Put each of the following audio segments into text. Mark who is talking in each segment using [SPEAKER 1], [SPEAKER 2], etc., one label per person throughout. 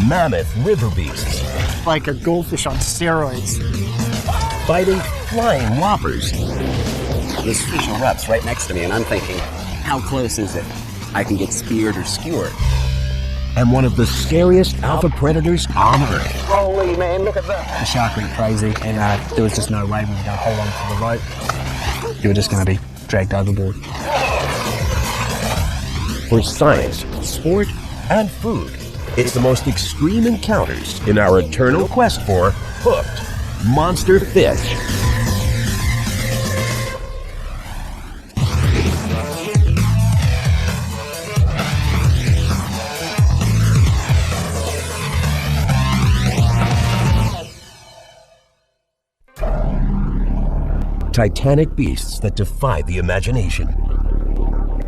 [SPEAKER 1] mammoth river beasts.
[SPEAKER 2] Like a goldfish on steroids.
[SPEAKER 1] Fighting flying whoppers.
[SPEAKER 3] This fish erupts right next to me, and I'm thinking, how close is it? I can get speared or skewered.
[SPEAKER 1] And one of the scariest alpha predators on Earth.
[SPEAKER 3] Holy man, look at that.
[SPEAKER 2] The shark went crazy, and there was just no way we were going to hold on to the rope. You were just going to be dragged overboard.
[SPEAKER 1] For science, sport, and food, it's the most extreme encounters in our eternal quest for hooked monster fish. Titanic beasts that defy the imagination.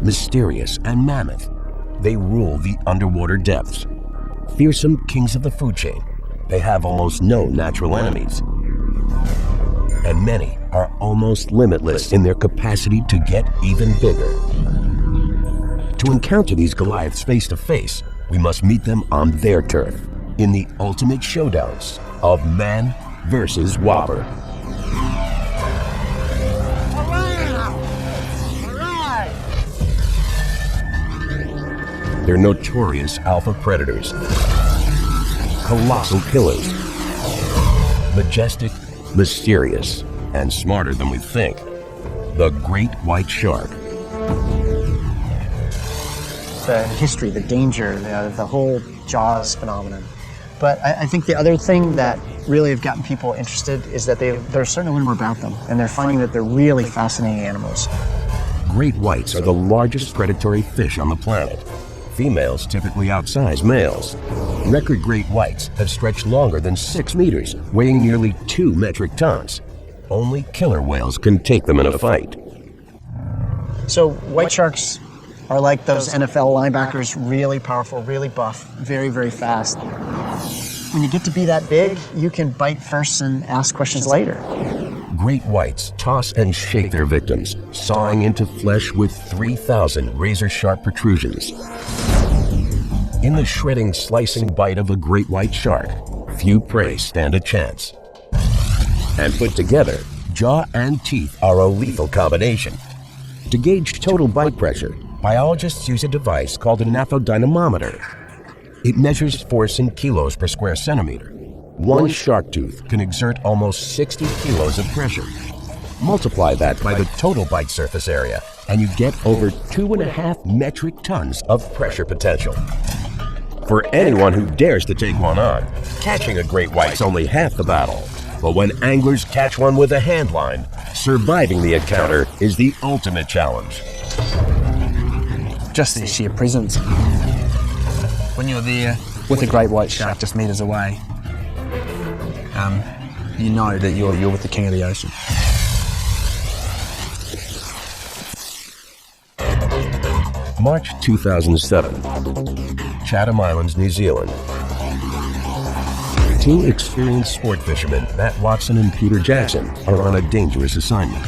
[SPEAKER 1] Mysterious and mammoth, they rule the underwater depths. Fearsome kings of the food chain, they have almost no natural enemies. And many are almost limitless in their capacity to get even bigger. To encounter these Goliaths face to face, we must meet them on their turf, in the ultimate showdowns of man versus Whopper. They're notorious alpha predators, colossal killers, majestic, mysterious, and smarter than we think. The great white shark.
[SPEAKER 2] The history, the danger, the whole Jaws phenomenon. But I think the other thing that really have gotten people interested is that they're starting to learn more about them, and they're finding that they're really fascinating animals.
[SPEAKER 1] Great whites are the largest predatory fish on the planet. Females typically outsize males. Record great whites have stretched longer than 6 meters, weighing nearly 2 metric tons. Only killer whales can take them in a fight.
[SPEAKER 2] So white sharks are like those NFL linebackers, really powerful, really buff, very, very fast. When you get to be that big, you can bite first and ask questions later.
[SPEAKER 1] Great whites toss and shake their victims, sawing into flesh with 3,000 razor-sharp protrusions. In the shredding, slicing bite of a great white shark, few prey stand a chance. And put together, jaw and teeth are a lethal combination. To gauge total bite pressure, biologists use a device called a gnathodynamometer. It measures force in kilos per square centimeter. One shark tooth can exert almost 60 kilos of pressure. Multiply that by the total bite surface area, and you get over 2.5 metric tons of pressure potential. For anyone who dares to take one on, catching a great white's only half the battle. But when anglers catch one with a hand line, surviving the encounter is the ultimate challenge.
[SPEAKER 2] Just their sheer presence. When you're there with a great white shark just meters away, you know that you're with the king of the ocean.
[SPEAKER 1] March 2007, Chatham Islands, New Zealand. Two experienced sport fishermen, Matt Watson and Peter Jackson, are on a dangerous assignment.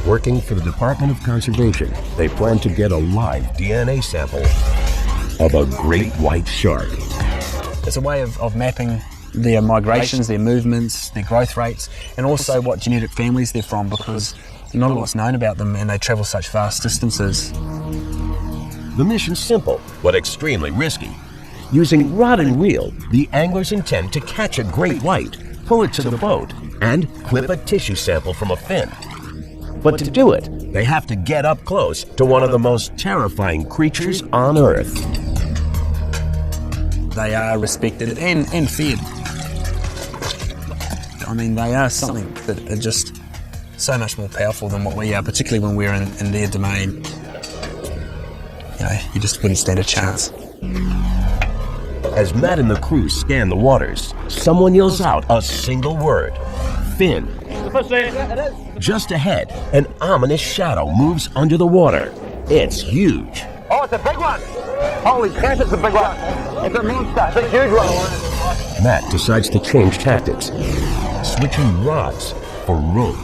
[SPEAKER 1] Working for the Department of Conservation, they plan to get a live DNA sample of a great white shark.
[SPEAKER 2] It's a way of mapping their migrations, their movements, their growth rates, and also what genetic families they're from, because not a lot's known about them and they travel such vast distances.
[SPEAKER 1] The mission's simple, but extremely risky. Using rod and reel, the anglers intend to catch a great white, pull it to the boat, and clip a tissue sample from a fin. But to do it, they have to get up close to one of the most terrifying creatures on Earth.
[SPEAKER 2] They are respected and feared. I mean, they are something that are just so much more powerful than what we are, particularly when we're in their domain. You know, you just wouldn't stand a chance.
[SPEAKER 1] As Matt and the crew scan the waters, someone yells out a single word: fin. Just ahead, an ominous shadow moves under the water. It's huge.
[SPEAKER 3] Oh, it's a big one! Holy crap, it's a big one! It's a monster, it's a huge one!
[SPEAKER 1] Matt decides to change tactics, switching rods for rope.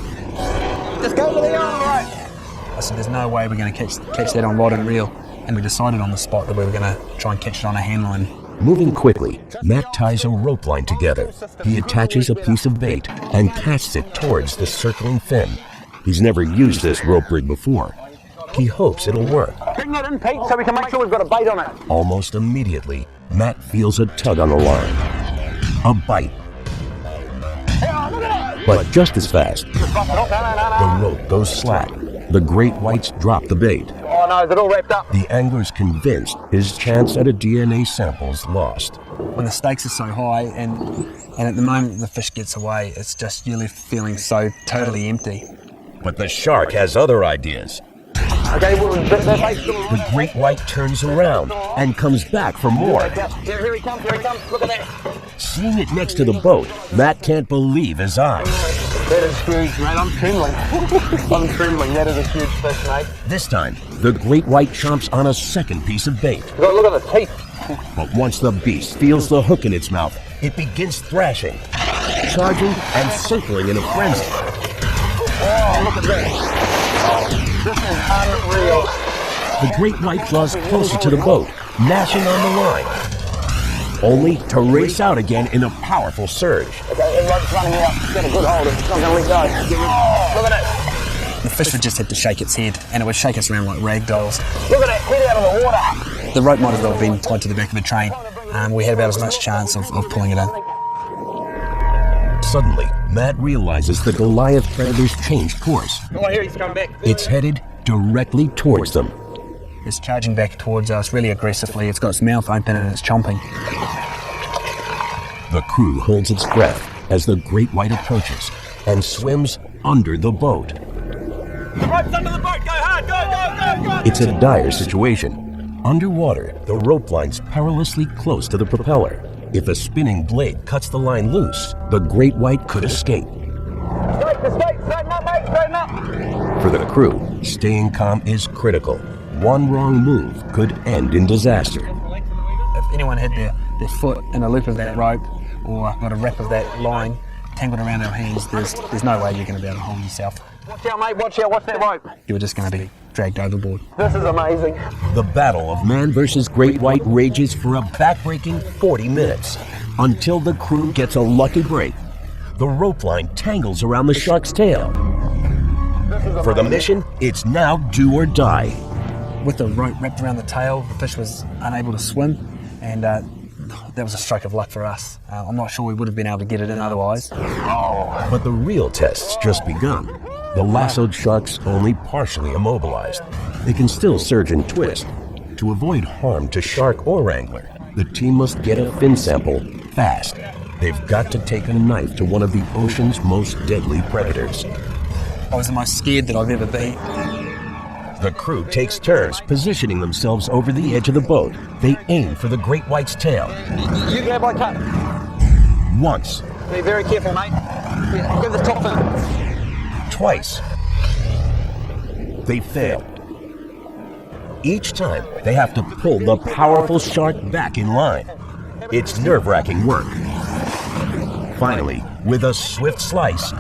[SPEAKER 3] Just go to the arm, right?
[SPEAKER 2] I said, there's no way we're going to catch that on rod and reel. And we decided on the spot that we were going to try and catch it on a hand line.
[SPEAKER 1] Moving quickly, Matt ties a rope line together. He attaches a piece of bait and casts it towards the circling fin. He's never used this rope rig before. He hopes it'll work.
[SPEAKER 4] Bring that in, Pete, so we can make sure we've got a bait on it.
[SPEAKER 1] Almost immediately, Matt feels a tug on the line. A bite. But just as fast, the rope goes slack. The great whites drop the bait.
[SPEAKER 4] Oh no, is it all wrapped up?
[SPEAKER 1] The angler's convinced his chance at a DNA sample's lost.
[SPEAKER 5] When the stakes are so high and at the moment the fish gets away, it's just you're left feeling so totally empty.
[SPEAKER 1] But the shark has other ideas.
[SPEAKER 4] Okay, well, that bait's still
[SPEAKER 1] The great white turns around and comes back for more.
[SPEAKER 4] Here he comes, look at that.
[SPEAKER 1] Seeing it next to the boat, Matt can't believe his eyes.
[SPEAKER 4] That is huge, mate, I'm trembling. I'm trembling, that is a huge fish, mate.
[SPEAKER 1] This time, the great white chomps on a second piece of bait.
[SPEAKER 4] Look at the teeth.
[SPEAKER 1] But once the beast feels the hook in its mouth, it begins thrashing, charging and circling in a frenzy.
[SPEAKER 4] Oh, look at that. This is unreal.
[SPEAKER 1] The great white draws closer to the boat, gnashing on the line, only to race out again in a powerful surge.
[SPEAKER 4] Okay, everyone's running out. Get a good hold. It's not going to let go. Look at it.
[SPEAKER 5] The fish would just have to shake its head and it would shake us around like rag dolls.
[SPEAKER 4] Look at it. Head out of the water.
[SPEAKER 5] The rope might as well have been tied to the back of the train. We had about as much chance of pulling it in.
[SPEAKER 1] Suddenly, Matt realizes the Goliath predator's changed course.
[SPEAKER 4] Oh, here he's coming back.
[SPEAKER 1] It's headed directly towards them.
[SPEAKER 5] It's charging back towards us really aggressively. It's got its mouth open and it's chomping.
[SPEAKER 1] The crew holds its breath as the great white approaches and swims under the boat.
[SPEAKER 4] The rope's under the boat. Go hard. Go.
[SPEAKER 1] It's a dire situation. Underwater, the rope line's perilously close to the propeller. If a spinning blade cuts the line loose, the great white could escape.
[SPEAKER 4] Straighten up, mate. Straighten up.
[SPEAKER 1] For the crew, staying calm is critical. One wrong move could end in disaster.
[SPEAKER 5] If anyone had their foot in a loop of that rope or got a wrap of that line tangled around our hands, there's no way you're going to be able to hold yourself.
[SPEAKER 4] Watch out, mate. Watch out. Watch that rope.
[SPEAKER 5] You were just going to be dragged overboard.
[SPEAKER 4] This is amazing.
[SPEAKER 1] The battle of man versus great white rages for a backbreaking 40 minutes until the crew gets a lucky break. The rope line tangles around the shark's tail. For the mission, it's now do or die.
[SPEAKER 5] With the rope wrapped around the tail, the fish was unable to swim, and that was a stroke of luck for us. I'm not sure we would have been able to get it in otherwise.
[SPEAKER 1] But the real test's just begun. The lassoed shark's only partially immobilized. They can still surge and twist. To avoid harm to shark or angler, the team must get a fin sample fast. They've got to take a knife to one of the ocean's most deadly predators.
[SPEAKER 5] I was the most scared that I've ever been.
[SPEAKER 1] The crew takes turns positioning themselves over the edge of the boat. They aim for the great white's tail.
[SPEAKER 4] You grab my cut.
[SPEAKER 1] Once,
[SPEAKER 4] Be very careful, mate. Get the top fin.
[SPEAKER 1] twice. They fail. Each time, they have to pull the powerful shark back in line. It's nerve-wracking work. Finally, with a swift slice,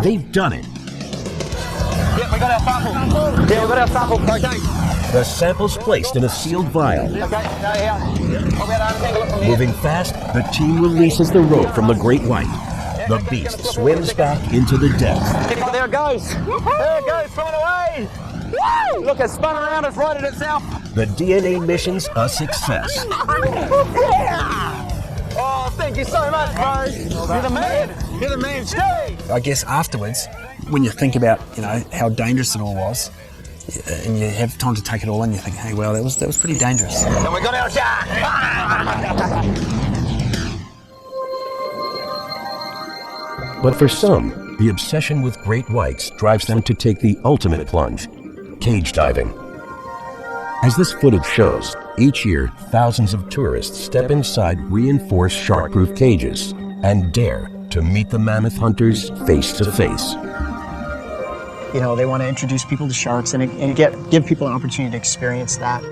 [SPEAKER 1] they've done it.
[SPEAKER 4] Yeah, we got our sample. Yeah, we got our sample. Okay.
[SPEAKER 1] The sample's placed in a sealed vial.
[SPEAKER 4] Okay, now here. I'll be able to untangle it from here.
[SPEAKER 1] Moving fast, the team releases the rope from the great white. The beast swims back into the depths.
[SPEAKER 4] There it goes. There it goes, thrown away. Woo! Look, it's spun around, it's righted itself.
[SPEAKER 1] The DNA mission's a success.
[SPEAKER 4] Oh, thank you so much, bro. You're the man. You're the man, Steve.
[SPEAKER 5] I guess afterwards, when you think about how dangerous it all was, and you have time to take it all in, you think, hey, well, that was pretty dangerous.
[SPEAKER 4] And we got our shark.
[SPEAKER 1] But for some, the obsession with great whites drives them to take the ultimate plunge, cage diving. As this footage shows, each year thousands of tourists step inside reinforced shark-proof cages and dare to meet the mammoth hunters face to face.
[SPEAKER 2] You know, they want to introduce people to sharks and give people an opportunity to experience that.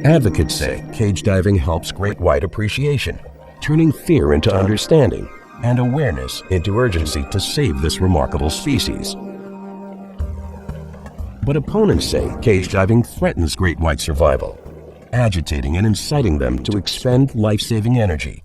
[SPEAKER 1] Advocates say cage diving helps great white appreciation, turning fear into understanding and awareness into urgency to save this remarkable species. But opponents say cage diving threatens great white survival. agitating and inciting them to expend life-saving energy.